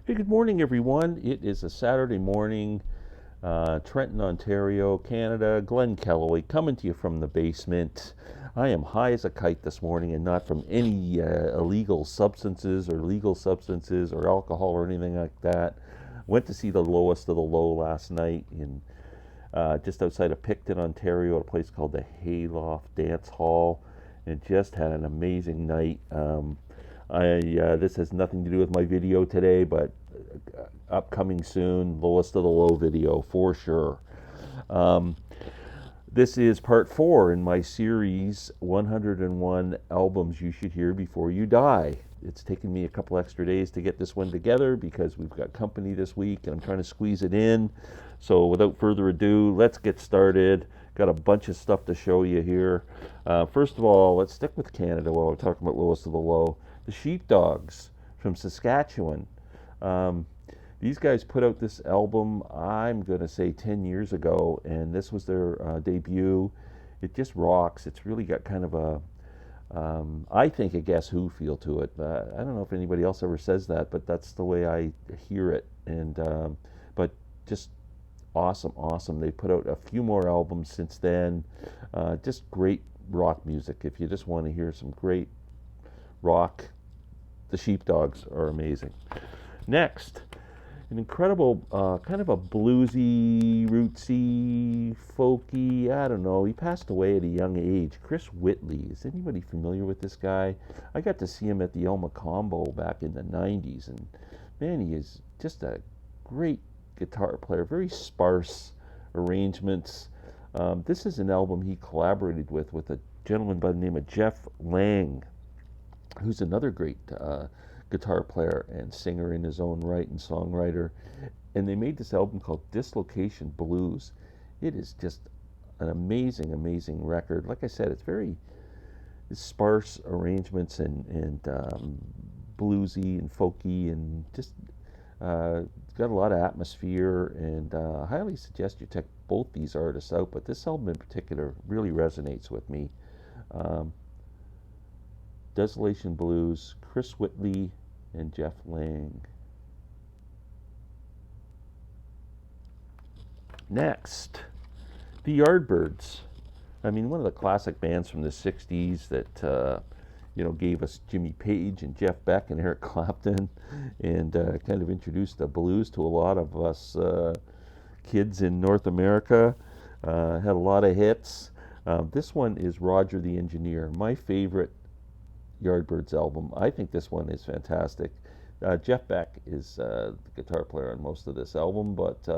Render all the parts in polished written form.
Hey, good morning, everyone. It is a Saturday morning, Trenton, Ontario, Canada. Glenn Kellaway coming to you from the basement. I am high as a kite this morning and not from any illegal substances or legal substances or alcohol or anything like that. Went to see the lowest of the low last night in just outside of Picton, Ontario, at a place called the Hayloft Dance Hall, and just had an amazing night. This has nothing to do with my video today, but upcoming soon, lowest of the low video for sure. This is part 4 in my series 101 albums you should hear before you die. It's taken me a couple extra days to get this one together because we've got company this week and I'm trying to squeeze it in. So without further ado, let's get started. Got a bunch of stuff to show you here. First of all, let's stick with Canada while we're talking about lowest of the low. The Sheepdogs from Saskatchewan. These guys put out this album, I'm going to say 10 years ago, and this was their debut. It just rocks. It's really got kind of a, I think, a Guess Who feel to it. I don't know if anybody else ever says that, but that's the way I hear it. And but just awesome. They put out a few more albums since then. Just great rock music. If you just want to hear some great rock, the Sheepdogs are amazing. Next, an incredible kind of a bluesy, rootsy, folky, I don't know, he passed away at a young age. Chris Whitley. Is anybody familiar with this guy? I got to see him at the Elma Combo back in the 90s, and man, he is just a great guitar player. Very sparse arrangements. This is an album he collaborated with a gentleman by the name of Jeff Lang, who's another great guitar player and singer in his own right and songwriter. And they made this album called Dislocation Blues. It is just an amazing record. Like I said, it's very sparse arrangements and bluesy and folky and just it's got a lot of atmosphere, and I highly suggest you check both these artists out, but this album in particular really resonates with me. Desolation Blues, Chris Whitley and Jeff Lang. Next, the Yardbirds. I mean, one of the classic bands from the 60s that gave us Jimmy Page and Jeff Beck and Eric Clapton, and kind of introduced the blues to a lot of us kids in North America. Had a lot of hits. This one is Roger the Engineer, my favorite Yardbirds album. I think this one is fantastic. Jeff Beck is the guitar player on most of this album, but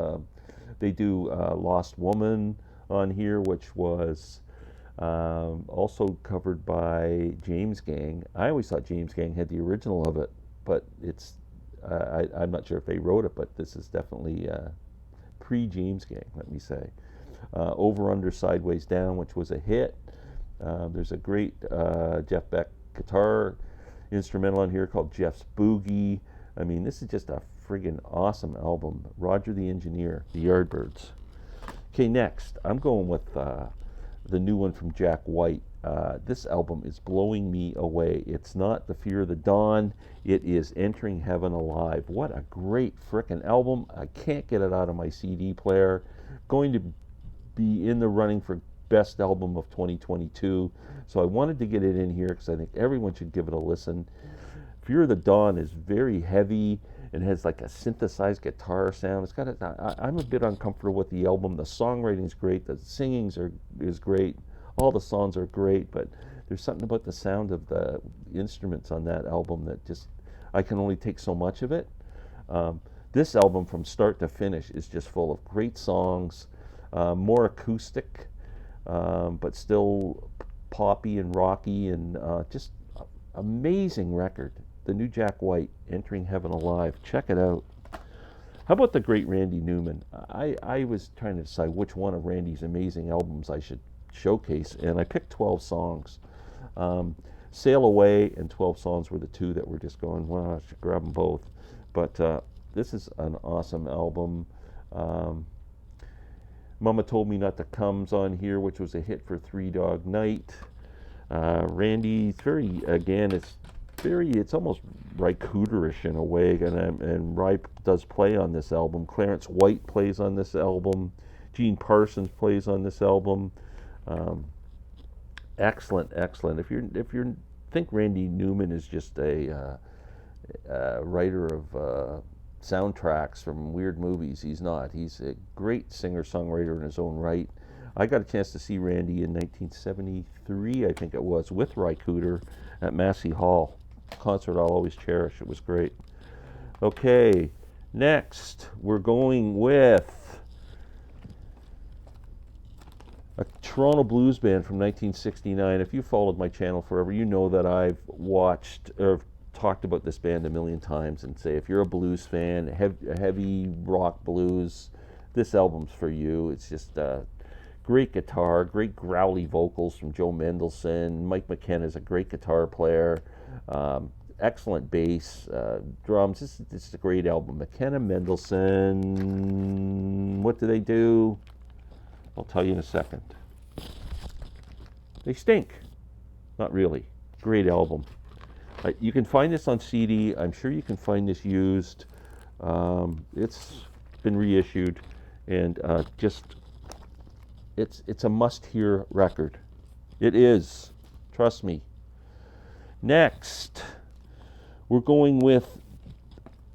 they do Lost Woman on here, which was also covered by James Gang. I always thought James Gang had the original of it, but it's I'm not sure if they wrote it, but this is definitely pre-James Gang, let me say. Over, Under, Sideways, Down, which was a hit. There's a great Jeff Beck guitar instrumental on here called Jeff's Boogie. I mean, this is just a friggin' awesome album. Roger the Engineer, the Yardbirds. Okay, next, I'm going with the new one from Jack White. This album is blowing me away. It's not The Fear of the Dawn. It is Entering Heaven Alive. What a great frickin' album. I can't get it out of my CD player. Going to be in the running for best album of 2022. So I wanted to get it in here because I think everyone should give it a listen. Fear of the Dawn is very heavy and has like a synthesized guitar sound. It's got I'm a bit uncomfortable with the album. The songwriting is great. The singing is great. All the songs are great, but there's something about the sound of the instruments on that album that just, I can only take so much of it. This album from start to finish is just full of great songs, more acoustic, but still poppy and rocky, and just amazing record. The new Jack White, Entering Heaven Alive. Check it out. How about the great Randy Newman? I was trying to decide which one of Randy's amazing albums I should showcase, and I picked 12 songs. Sail Away and 12 Songs were the two that were just going, well, I should grab them both. But this is an awesome album. Mama Told Me Not to Come's on here, which was a hit for Three Dog Night. Randy, it's almost Ry Cooder-ish in a way, and Ry does play on this album. Clarence White plays on this album. Gene Parsons plays on this album. Excellent, excellent. If you think Randy Newman is just a writer of soundtracks from weird movies, he's not. He's a great singer-songwriter in his own right. I got a chance to see Randy in 1973, I think it was, with Ry Cooder at Massey Hall. Concert I'll always cherish. It was great. Okay, next we're going with a Toronto blues band from 1969. If you followed my channel forever, you know that I've watched or talked about this band a million times and say if you're a blues fan, heavy rock blues, this album's for you. It's just great guitar, great growly vocals from Joe Mendelson. Mike McKenna is a great guitar player. Excellent bass, drums. This is a great album. McKenna, Mendelson. What do they do? I'll tell you in a second. They stink. Not really. Great album. You can find this on CD. I'm sure you can find this used. It's been reissued, and it's a must-hear record. It is. Trust me. Next, we're going with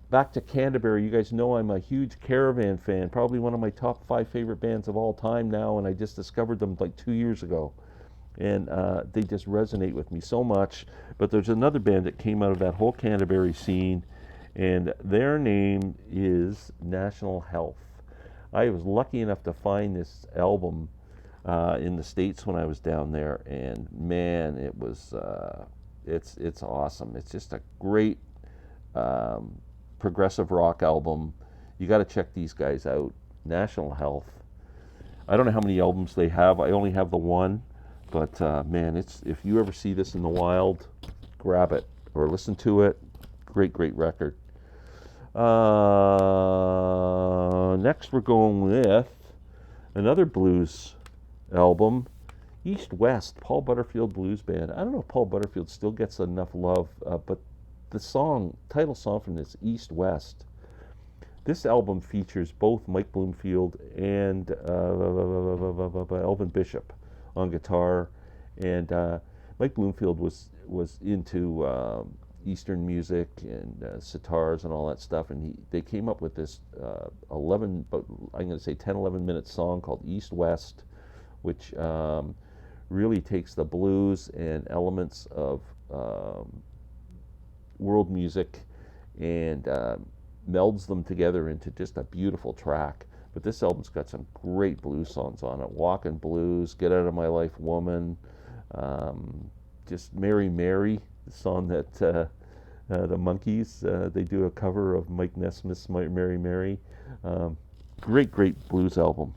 back to Canterbury. You guys know I'm a huge Caravan fan. Probably one of my top 5 favorite bands of all time now, and I just discovered them like 2 years ago. And they just resonate with me so much. But there's another band that came out of that whole Canterbury scene, and their name is National Health. I was lucky enough to find this album in the States when I was down there, and man, it was it's awesome. It's just a great progressive rock album. You got to check these guys out. National Health. I don't know how many albums they have. I only have the one, but man, if you ever see this in the wild, grab it or listen to it. Great record. Next, we're going with another blues album, East West, Paul Butterfield Blues Band. I don't know if Paul Butterfield still gets enough love, but the title song from this, East West, this album features both Mike Bloomfield and Elvin Bishop on guitar, and Mike Bloomfield was into Eastern music and sitars and all that stuff, and they came up with this 11 minute song called East West, which really takes the blues and elements of world music and melds them together into just a beautiful track. But this album's got some great blues songs on it. Walkin' Blues, Get Out of My Life Woman, just Mary Mary, the song that the Monkees, they do a cover of Mike Nesmith's Mary Mary. Great blues album.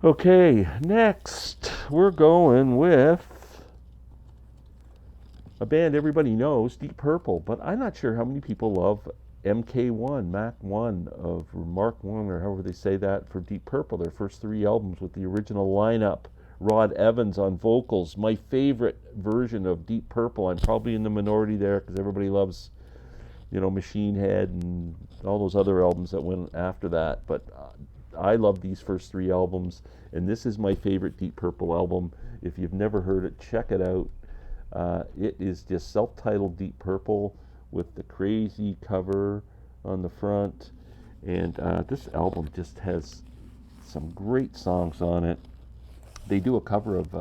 Okay, next we're going with a band everybody knows, Deep Purple, but I'm not sure how many people love MK1, Mac 1 of Mark 1, or however they say that, for Deep Purple, their first 3 albums with the original lineup. Rod Evans on vocals, my favorite version of Deep Purple. I'm probably in the minority there because everybody loves, Machine Head and all those other albums that went after that, but I love these first 3 albums, and this is my favorite Deep Purple album. If you've never heard it, check it out. It is just self-titled Deep Purple with the crazy cover on the front, and this album just has some great songs on it. They do a cover of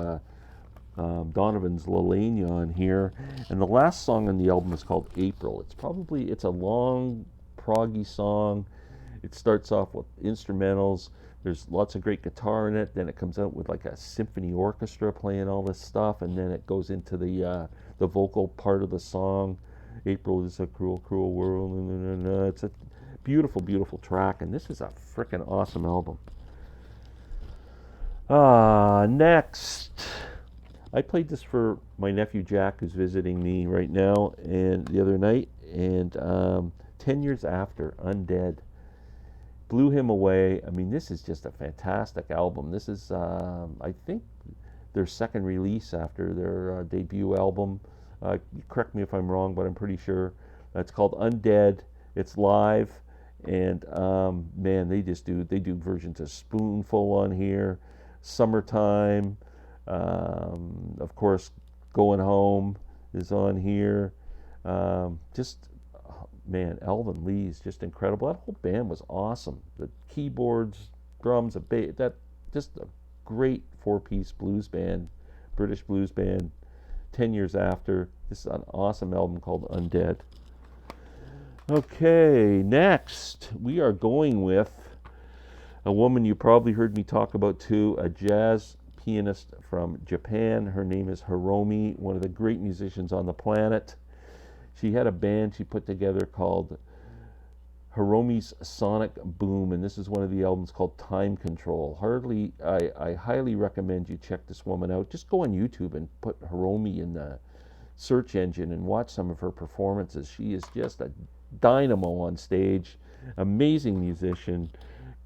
Donovan's Lelania on here, and the last song on the album is called April. It's a long proggy song. It starts off with instrumentals. There's lots of great guitar in it. Then it comes out with like a symphony orchestra playing all this stuff, and then it goes into the vocal part of the song. April is a cruel, cruel world. It's a beautiful, beautiful track, and this is a freaking awesome album. Next, I played this for my nephew Jack, who's visiting me right now, and the other night, and 10 Years After, Undead. Blew him away. I mean, this is just a fantastic album. This is, I think, their second release after their debut album. Correct me if I'm wrong, but I'm pretty sure. It's called Undead. It's live, and man, they do versions of Spoonful on here, Summertime, of course, Going Home is on here. Just man, Alvin Lee's just incredible. That whole band was awesome. The keyboards, drums, a bass, that just a great four-piece blues band, British blues band. 10 years after, this is an awesome album called Undead. Okay, next we are going with a woman you probably heard me talk about too, a jazz pianist from Japan. Her name is Hiromi, one of the great musicians on the planet. She had a band she put together called Hiromi's Sonic Boom, and this is one of the albums called Time Control. I highly recommend you check this woman out. Just go on YouTube and put Hiromi in the search engine and watch some of her performances. She is just a dynamo on stage, amazing musician,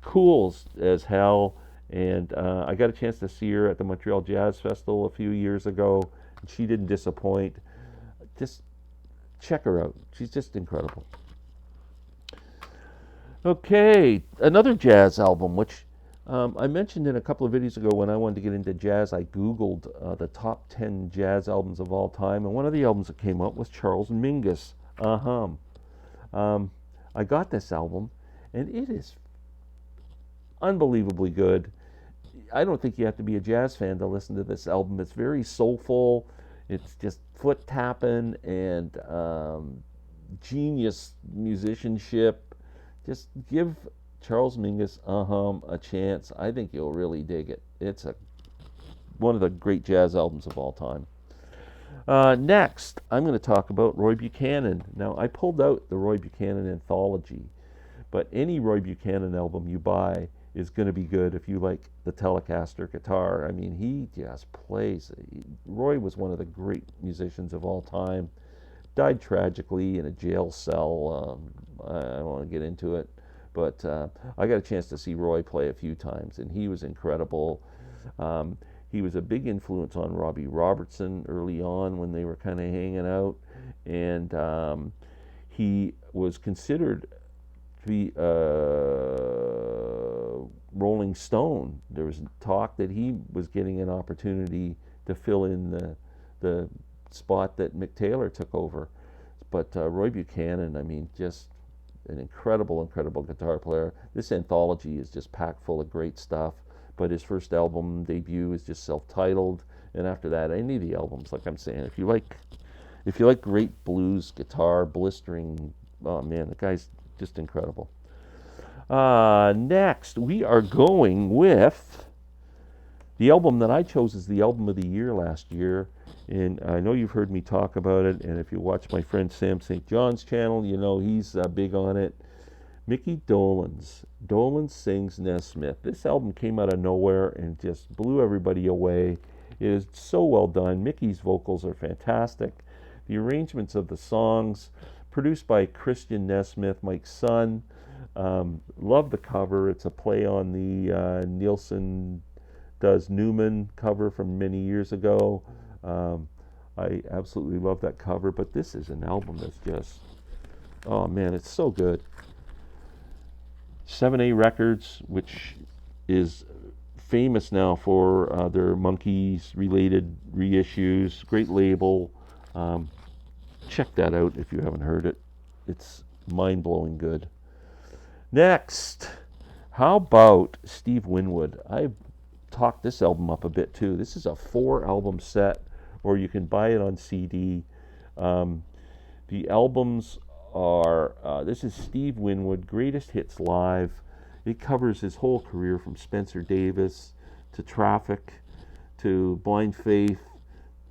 cool as hell. And I got a chance to see her at the Montreal Jazz Festival a few years ago, and she didn't disappoint. Just check her out. She's just incredible. Okay, another jazz album, which I mentioned in a couple of videos ago when I wanted to get into jazz. I Googled the top 10 jazz albums of all time, and one of the albums that came up was Charles Mingus. I got this album, and it is unbelievably good. I don't think you have to be a jazz fan to listen to this album. It's very soulful. It's just foot tapping and genius musicianship. Just give Charles Mingus a chance. I think you'll really dig it. It's one of the great jazz albums of all time. Next, I'm going to talk about Roy Buchanan. Now, I pulled out the Roy Buchanan anthology, but any Roy Buchanan album you buy is going to be good if you like the Telecaster guitar. I mean, he just plays. Roy was one of the great musicians of all time. Died tragically in a jail cell. I don't want to get into it, but I got a chance to see Roy play a few times, and he was incredible. He was a big influence on Robbie Robertson early on when they were kind of hanging out, and he was considered to be Rolling Stone. There was talk that he was getting an opportunity to fill in the spot that Mick Taylor took over. But Roy Buchanan, I mean, just an incredible guitar player. This anthology is just packed full of great stuff. But his first album debut is just self-titled, and after that, any of the albums, like I'm saying, if you like great blues guitar, blistering, oh man, the guy's just incredible. Next, we are going with the album that I chose as the album of the year last year, and I know you've heard me talk about it, and if you watch my friend Sam St. John's channel, you know he's big on it. Mickey Dolenz. Dolenz Sings Nesmith. This album came out of nowhere and just blew everybody away. It is so well done. Mickey's vocals are fantastic. The arrangements of the songs, produced by Christian Nesmith, Mike's son. Love the cover. It's a play on the Nielsen Does Newman cover from many years ago. I absolutely love that cover, but this is an album that's just, oh man, it's so good. 7A Records, which is famous now for their Monkees-related reissues. Great label. Check that out if you haven't heard it. It's mind-blowing good. Next, how about Steve Winwood? I've talked this album up a bit too. This is a 4-album set, or you can buy it on CD. The albums are, this is Steve Winwood, Greatest Hits Live. It covers his whole career from Spencer Davis to Traffic to Blind Faith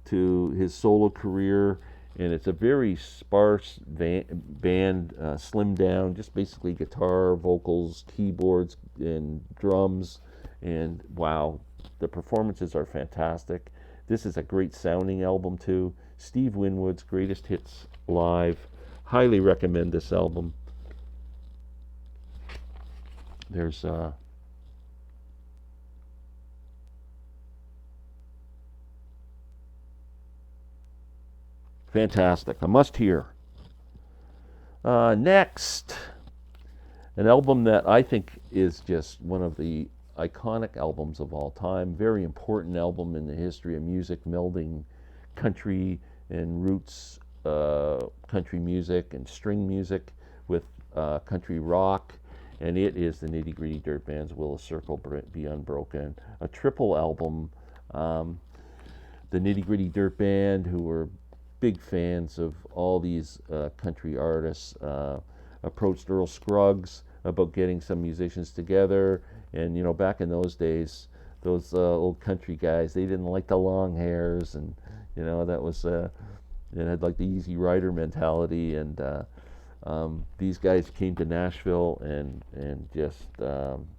to his solo career, and it's a very sparse band, slimmed down, just basically guitar, vocals, keyboards, and drums, and wow, the performances are fantastic. This is a great sounding album too. Steve Winwood's Greatest Hits Live. Highly recommend this album. There's Fantastic. A must hear. Next, an album that I think is just one of the iconic albums of all time. Very important album in the history of music, melding country and roots country music and string music with country rock. And it is the Nitty Gritty Dirt Band's Will a Circle Be Unbroken? A triple album. The Nitty Gritty Dirt Band, who were big fans of all these country artists, approached Earl Scruggs about getting some musicians together. And you know, back in those days, those old country guys, they didn't like the long hairs, and you know, that was it had like the Easy Rider mentality. And these guys came to Nashville, and just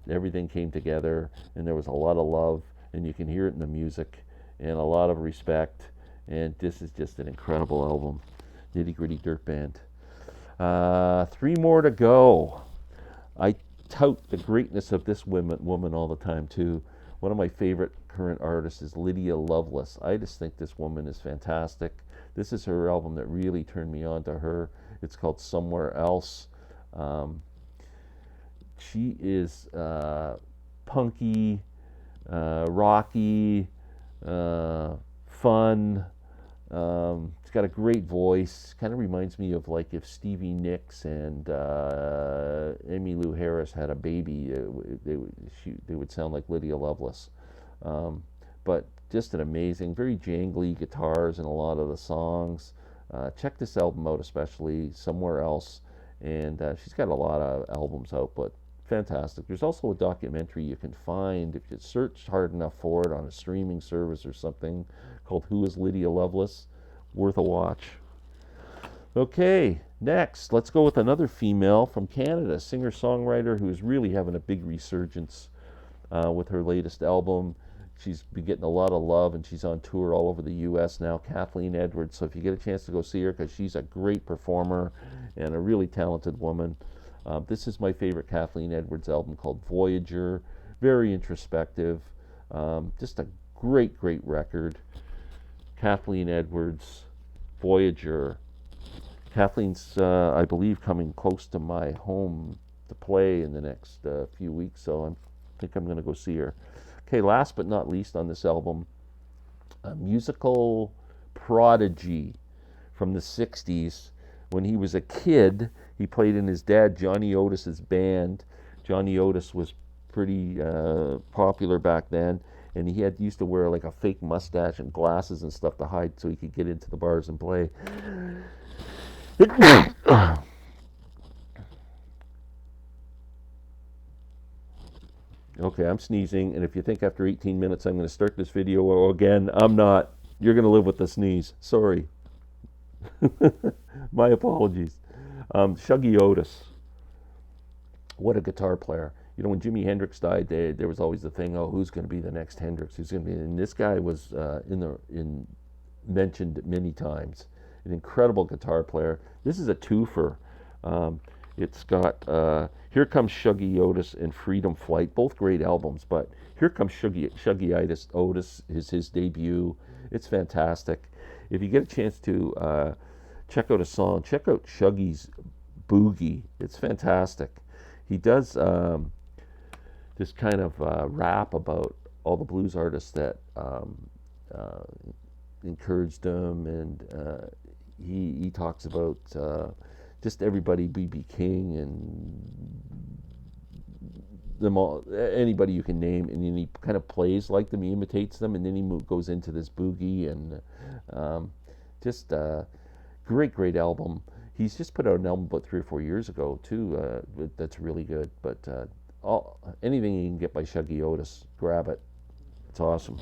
everything came together, and there was a lot of love, and you can hear it in the music, and a lot of respect. And this is just an incredible album, Nitty Gritty Dirt Band. 3 more to go. I tout the greatness of this woman all the time too. One of my favorite current artists is Lydia Loveless. I just think this woman is fantastic. This is her album that really turned me on to her. It's called Somewhere Else. She is punky, rocky, fun. She's got a great voice. Kind of reminds me of like if Stevie Nicks and Emmylou Harris had a baby. They would sound like Lydia Loveless. But just an amazing, very jangly guitars in a lot of the songs. Check this album out, especially Somewhere Else. And she's got a lot of albums out, but fantastic. There's also a documentary you can find if you search hard enough for it on a streaming service or something, called Who is Lydia Loveless? Worth a watch. Okay, next, let's go with another female from Canada, singer-songwriter who is really having a big resurgence with her latest album. She's been getting a lot of love, and she's on tour all over the U.S. now, Kathleen Edwards. So if you get a chance to go see her, because she's a great performer and a really talented woman. This is my favorite Kathleen Edwards album, called Voyager. Very introspective. Just a great, great record. Kathleen Edwards, Voyager. Kathleen's, I believe, coming close to my home to play in the next few weeks, so I think I'm going to go see her. Okay, last but not least on this album, a musical prodigy from the 60s. When he was a kid, he played in his dad Johnny Otis's band. Johnny Otis was pretty popular back then, and he used to wear like a fake mustache and glasses and stuff to hide so he could get into the bars and play. Okay, I'm sneezing, and if you think after 18 minutes I'm going to start this video again, I'm not. You're going to live with the sneeze. Sorry. My apologies. Shuggy Otis. What a guitar player. You know, when Jimi Hendrix died, there was always the thing, oh, who's going to be the next Hendrix? Who's going to be? And this guy was mentioned many times. An incredible guitar player. This is a twofer. It's got Here Comes Shuggy Otis and Freedom Flight, both great albums, but Here Comes Shuggy Otis is his debut. It's fantastic. If you get a chance to check out a song, check out Shuggy's Boogie. It's fantastic. He does this kind of rap about all the blues artists that encouraged him, and he talks about just everybody, B.B. King and them all, anybody you can name, and then he kind of plays like them, he imitates them, and then he goes into this boogie, and just great album. He's just put out an album about 3 or 4 years ago too, that's really good. But anything you can get by Shuggy Otis, grab it. It's awesome.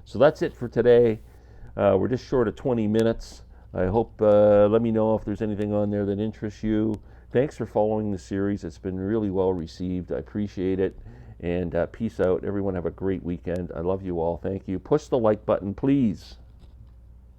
So that's it for today. We're just short of 20 minutes. I hope, let me know if there's anything on there that interests you. Thanks for following the series. It's been really well received. I appreciate it. And peace out. Everyone have a great weekend. I love you all. Thank you. Push the like button, please.